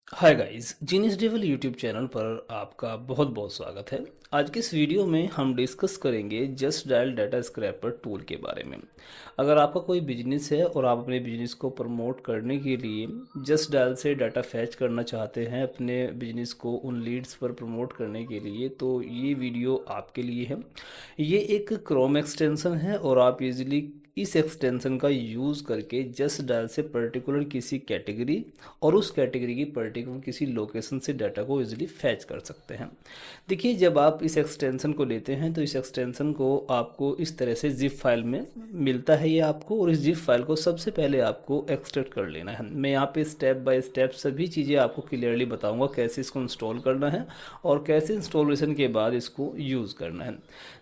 Hi guys, genius devil YouTube channel पर आपका बहुत बहुत स्वागत है। आज के इस वीडियो में हम डिस्कस करेंगे just dial data scraper tool के बारे में। अगर आपका कोई बिजनेस है और आप अपने बिजनेस को प्रमोट करने के लिए जस्ट डायल से डाटा फैच करना चाहते हैं अपने बिजनेस को उन लीड्स पर प्रमोट करने के लिए, तो ये वीडियो आपके लिए है। ये एक क्रोम एक्सटेंशन है और आप इजीली इस एक्सटेंशन का यूज़ करके जस्ट डायल से पर्टिकुलर किसी कैटेगरी और उस कैटेगरी की पर्टिकुलर किसी लोकेशन से डाटा को इजीली फैच कर सकते हैं। देखिए, जब आप इस एक्सटेंशन को लेते हैं तो इस एक्सटेंशन को आपको इस तरह से जिप फाइल में मिलता है ये आपको, और इस जिप फाइल को सबसे पहले आपको एक्सट्रैक्ट कर लेना है। मैं यहाँ पे स्टेप बाय स्टेप सभी चीज़ें आपको क्लियरली बताऊँगा कैसे इसको इंस्टॉल करना है और कैसे इंस्टॉलेशन के बाद इसको यूज़ करना है।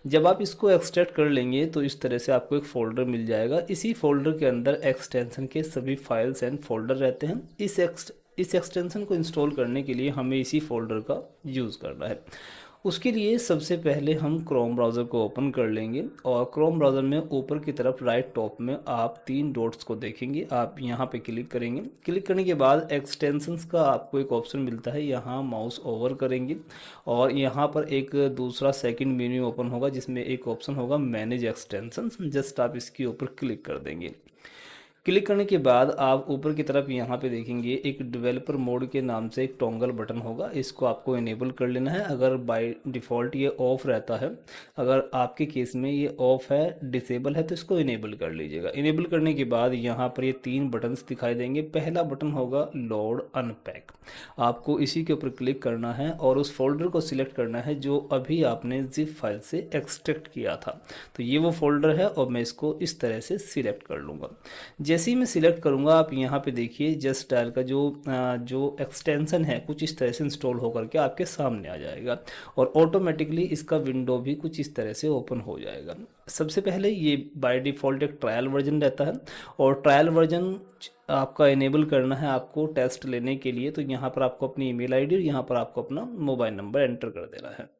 जब आप इसको एक्सट्रैक्ट कर लेंगे तो इस तरह से आपको एक फ़ोल्डर मिल जाएगा। इसी फोल्डर के अंदर एक्सटेंशन के सभी फाइल्स एंड फोल्डर रहते हैं। इस एक्सटेंशन को इंस्टॉल करने के लिए हमें इसी फोल्डर का यूज़ करना है। उसके लिए सबसे पहले हम क्रोम ब्राउज़र को ओपन कर लेंगे और क्रोम ब्राउज़र में ऊपर की तरफ राइट टॉप में आप 3 डॉट्स को देखेंगे। आप यहाँ पे क्लिक करेंगे। क्लिक करने के बाद एक्सटेंशंस का आपको एक ऑप्शन मिलता है, यहाँ माउस ओवर करेंगे और यहाँ पर एक दूसरा सेकंड मेन्यू ओपन होगा जिसमें एक ऑप्शन होगा मैनेज एक्सटेंशंस। जस्ट आप इसके ऊपर क्लिक कर देंगे। क्लिक करने के बाद आप ऊपर की तरफ यहाँ पे देखेंगे एक डेवलपर मोड के नाम से एक टॉगल बटन होगा। इसको आपको इनेबल कर लेना है। अगर बाय डिफ़ॉल्ट ये ऑफ रहता है, अगर आपके केस में ये ऑफ है, डिसेबल है, तो इसको इनेबल कर लीजिएगा। इनेबल करने के बाद यहाँ पर ये 3 बटन्स दिखाई देंगे। पहला बटन होगा लोड अनपैक। आपको इसी के ऊपर क्लिक करना है और उस फोल्डर को सिलेक्ट करना है जो अभी आपने जिप फाइल से एक्सट्रैक्ट किया था। तो ये वो फोल्डर है और मैं इसको इस तरह से सिलेक्ट कर लूँगा। जैसे ही मैं सिलेक्ट करूँगा, आप यहाँ पे देखिए जस्ट डायल का जो एक्सटेंशन है कुछ इस तरह से इंस्टॉल होकर के आपके सामने आ जाएगा और ऑटोमेटिकली इसका विंडो भी कुछ इस तरह से ओपन हो जाएगा। सबसे पहले ये बाय डिफ़ॉल्ट एक ट्रायल वर्जन रहता है और ट्रायल वर्जन आपका इनेबल करना है आपको टेस्ट लेने के लिए। तो यहाँ पर आपको अपनी ईमेल आईडी और यहाँ पर आपको अपना मोबाइल नंबर एंटर कर देना है।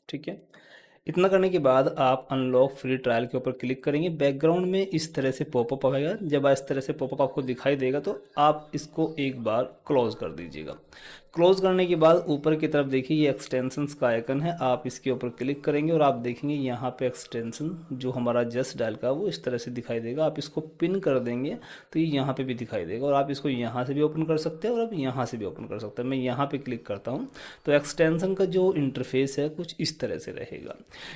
ठीक है, इतना करने के बाद आप अनलॉक फ्री ट्रायल के ऊपर क्लिक करेंगे। बैकग्राउंड में इस तरह से पॉपअप आएगा। जब इस तरह से पॉपअप आपको दिखाई देगा तो आप इसको एक बार क्लोज कर दीजिएगा। क्लोज करने के बाद ऊपर की तरफ देखिए ये एक्सटेंशंस का आइकन है, आप इसके ऊपर क्लिक करेंगे और आप देखेंगे यहाँ पे एक्सटेंशन जो हमारा जस्ट डायल का वो इस तरह से दिखाई देगा। आप इसको पिन कर देंगे तो ये यहाँ पे भी दिखाई देगा और आप इसको यहाँ से भी ओपन कर सकते हैं और आप यहाँ से भी ओपन कर सकते हैं। मैं यहाँ पे क्लिक करता हूँ तो एक्सटेंशन का जो इंटरफेस है कुछ इस तरह से रहेगा।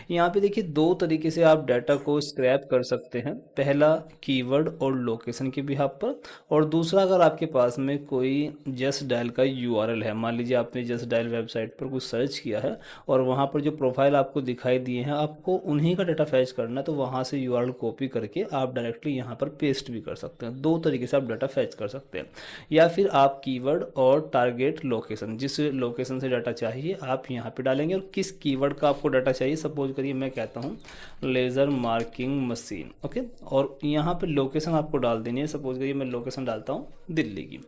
यहाँ पे देखिए 2 तरीके से आप डाटा को स्क्रैप कर सकते हैं। पहला कीवर्ड और लोकेशन के बिहाफ पर, और दूसरा अगर आपके पास में कोई जस्ट डायल का यूआरएल है। मान लीजिए आपने जस्ट डायल वेबसाइट पर कुछ सर्च किया है और वहाँ पर जो प्रोफाइल आपको दिखाई दिए हैं आपको उन्हीं का डाटा फैच करना है, तो वहाँ से यूआरएल कॉपी करके आप डायरेक्टली यहाँ पर पेस्ट भी कर सकते हैं। 2 तरीके से आप डाटा फैच कर सकते हैं। या फिर आप कीवर्ड और टारगेट लोकेशन, जिस लोकेशन से डाटा चाहिए आप यहाँ पे डालेंगे और किस कीवर्ड का आपको डाटा चाहिए। सपोज करिए मैं कहता हूँ लेज़र मार्किंग मशीन, ओके, और यहाँ पे लोकेशन आपको डाल देनी है। सपोज करिए मैं लोकेशन डालता हूँ दिल्ली की,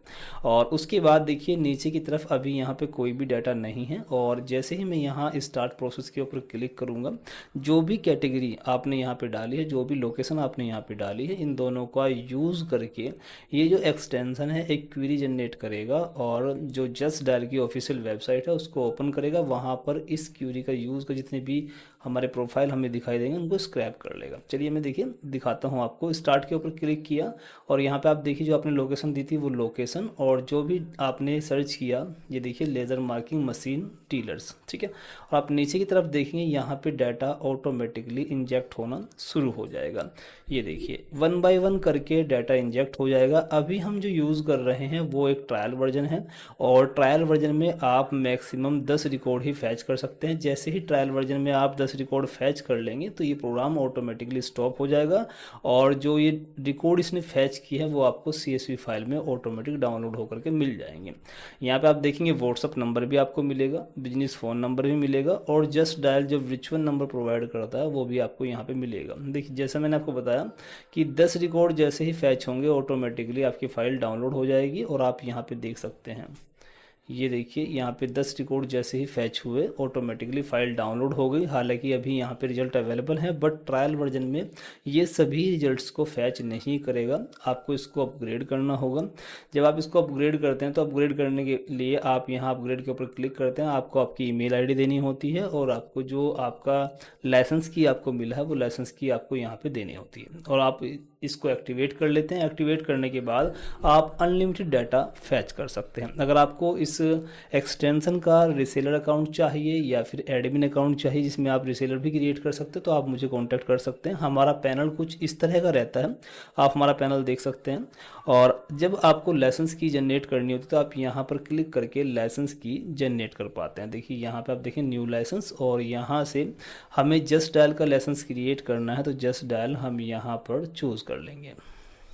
और उसके बाद देखिए नीचे की तरफ अभी यहाँ पे कोई भी डाटा नहीं है। और जैसे ही मैं यहाँ स्टार्ट प्रोसेस के ऊपर क्लिक करूँगा, जो भी कैटेगरी आपने यहाँ पे डाली है, जो भी लोकेशन आपने यहाँ पे डाली है, इन दोनों का यूज़ करके ये जो एक्सटेंशन है एक क्वेरी जनरेट करेगा और जो जस्ट डायल की ऑफिशियल वेबसाइट है उसको ओपन करेगा। वहाँ पर इस क्वेरी का यूज़ कर जितने भी हमारे प्रोफाइल हमें दिखाई देंगे उनको स्क्रैप कर लेगा। चलिए मैं देखिए दिखाता हूँ आपको। स्टार्ट के ऊपर क्लिक किया और यहाँ पे आप देखिए जो आपने लोकेशन दी थी वो लोकेशन, और जो भी आपने सर्च किया ये देखिए लेज़र मार्किंग मशीन टीलर्स, ठीक है। और आप नीचे की तरफ देखेंगे यहाँ पे डाटा ऑटोमेटिकली इंजेक्ट होना शुरू हो जाएगा। ये देखिए 1 बाय 1 करके डाटा इंजेक्ट हो जाएगा। अभी हम जो यूज़ कर रहे हैं वो एक ट्रायल वर्जन है और ट्रायल वर्जन में आप मैक्सिमम 10 रिकॉर्ड ही फैच कर सकते हैं। जैसे ही ट्रायल वर्जन में आप 10 रिकॉर्ड फैच कर लेंगे तो ये प्रोग्राम ऑटोमेटिकली स्टॉप हो जाएगा और जो ये रिकॉर्ड इसने फैच की है वो आपको CSV फाइल में ऑटोमेटिक डाउनलोड होकर के मिल जाएंगे। यहाँ पे आप देखेंगे व्हाट्सअप नंबर भी आपको मिलेगा, बिजनेस फ़ोन नंबर भी मिलेगा और जस्ट डायल जो वर्चुअल नंबर प्रोवाइड करता है वो भी आपको यहाँ पे मिलेगा। देखिए जैसा मैंने आपको बताया कि 10 रिकॉर्ड जैसे ही फैच होंगे ऑटोमेटिकली आपकी फ़ाइल डाउनलोड हो जाएगी और आप यहाँ पे देख सकते हैं ये देखिए यहाँ पे 10 रिकॉर्ड जैसे ही फैच हुए ऑटोमेटिकली फ़ाइल डाउनलोड हो गई। हालांकि अभी यहाँ पे रिजल्ट अवेलेबल है, बट ट्रायल वर्जन में ये सभी रिजल्ट्स को फैच नहीं करेगा, आपको इसको अपग्रेड करना होगा। जब आप इसको अपग्रेड करते हैं तो अपग्रेड करने के लिए आप यहाँ अपग्रेड के ऊपर क्लिक करते हैं, आपको आपकी ईमेल आईडी देनी होती है और आपको जो आपका लाइसेंस की आपको मिला है वो लाइसेंस की आपको यहाँ पे देनी होती है, और आप इसको एक्टिवेट कर लेते हैं। एक्टिवेट करने के बाद आप अनलिमिटेड डाटा फैच कर सकते हैं। अगर आपको इस एक्सटेंशन का रिसेलर अकाउंट चाहिए या फिर एडमिन अकाउंट चाहिए जिसमें आप रिसेलर भी क्रिएट कर सकते हैं तो आप मुझे कॉन्टैक्ट कर सकते हैं। हमारा पैनल कुछ इस तरह का रहता है, आप हमारा पैनल देख सकते हैं। और जब आपको लाइसेंस की जनरेट करनी होती है तो आप यहाँ पर क्लिक करके लाइसेंस की जनरेट कर पाते हैं। देखिए यहाँ पे आप देखें न्यू लाइसेंस, और यहाँ से हमें जस्ट डायल का लाइसेंस क्रिएट करना है तो जस्ट डायल हम यहाँ पर चूज़ कर लेंगे,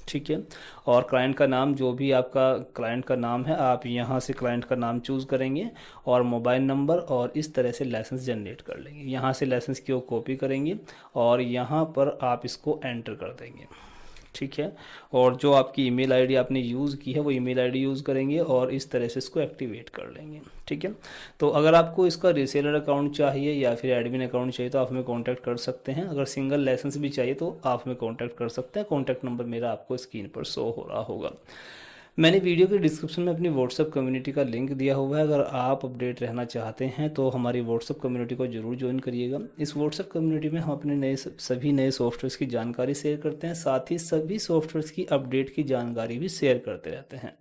ठीक है। और क्लाइंट का नाम, जो भी आपका क्लाइंट का नाम है आप यहाँ से क्लाइंट का नाम चूज़ करेंगे और मोबाइल नंबर, और इस तरह से लाइसेंस जनरेट कर लेंगे। यहाँ से लाइसेंस की कॉपी करेंगे और यहाँ पर आप इसको एंटर कर देंगे, ठीक है। और जो आपकी ईमेल आईडी आपने यूज़ की है वो ईमेल आईडी यूज़ करेंगे और इस तरह से इसको एक्टिवेट कर लेंगे, ठीक है। तो अगर आपको इसका रीसेलर अकाउंट चाहिए या फिर एडमिन अकाउंट चाहिए तो आप हमें कांटेक्ट कर सकते हैं। अगर सिंगल लाइसेंस भी चाहिए तो आप हमें कांटेक्ट कर सकते हैं। कांटेक्ट नंबर मेरा आपको स्क्रीन पर शो हो रहा होगा। मैंने वीडियो के डिस्क्रिप्शन में अपनी व्हाट्सअप कम्युनिटी का लिंक दिया हुआ है। अगर आप अपडेट रहना चाहते हैं तो हमारी व्हाट्सअप कम्युनिटी को जरूर ज्वाइन करिएगा। इस व्हाट्सअप कम्युनिटी में हम अपने सभी नए सॉफ्टवेयर्स की जानकारी शेयर करते हैं, साथ ही सभी सॉफ्टवेयर्स की अपडेट की जानकारी भी शेयर करते रहते हैं।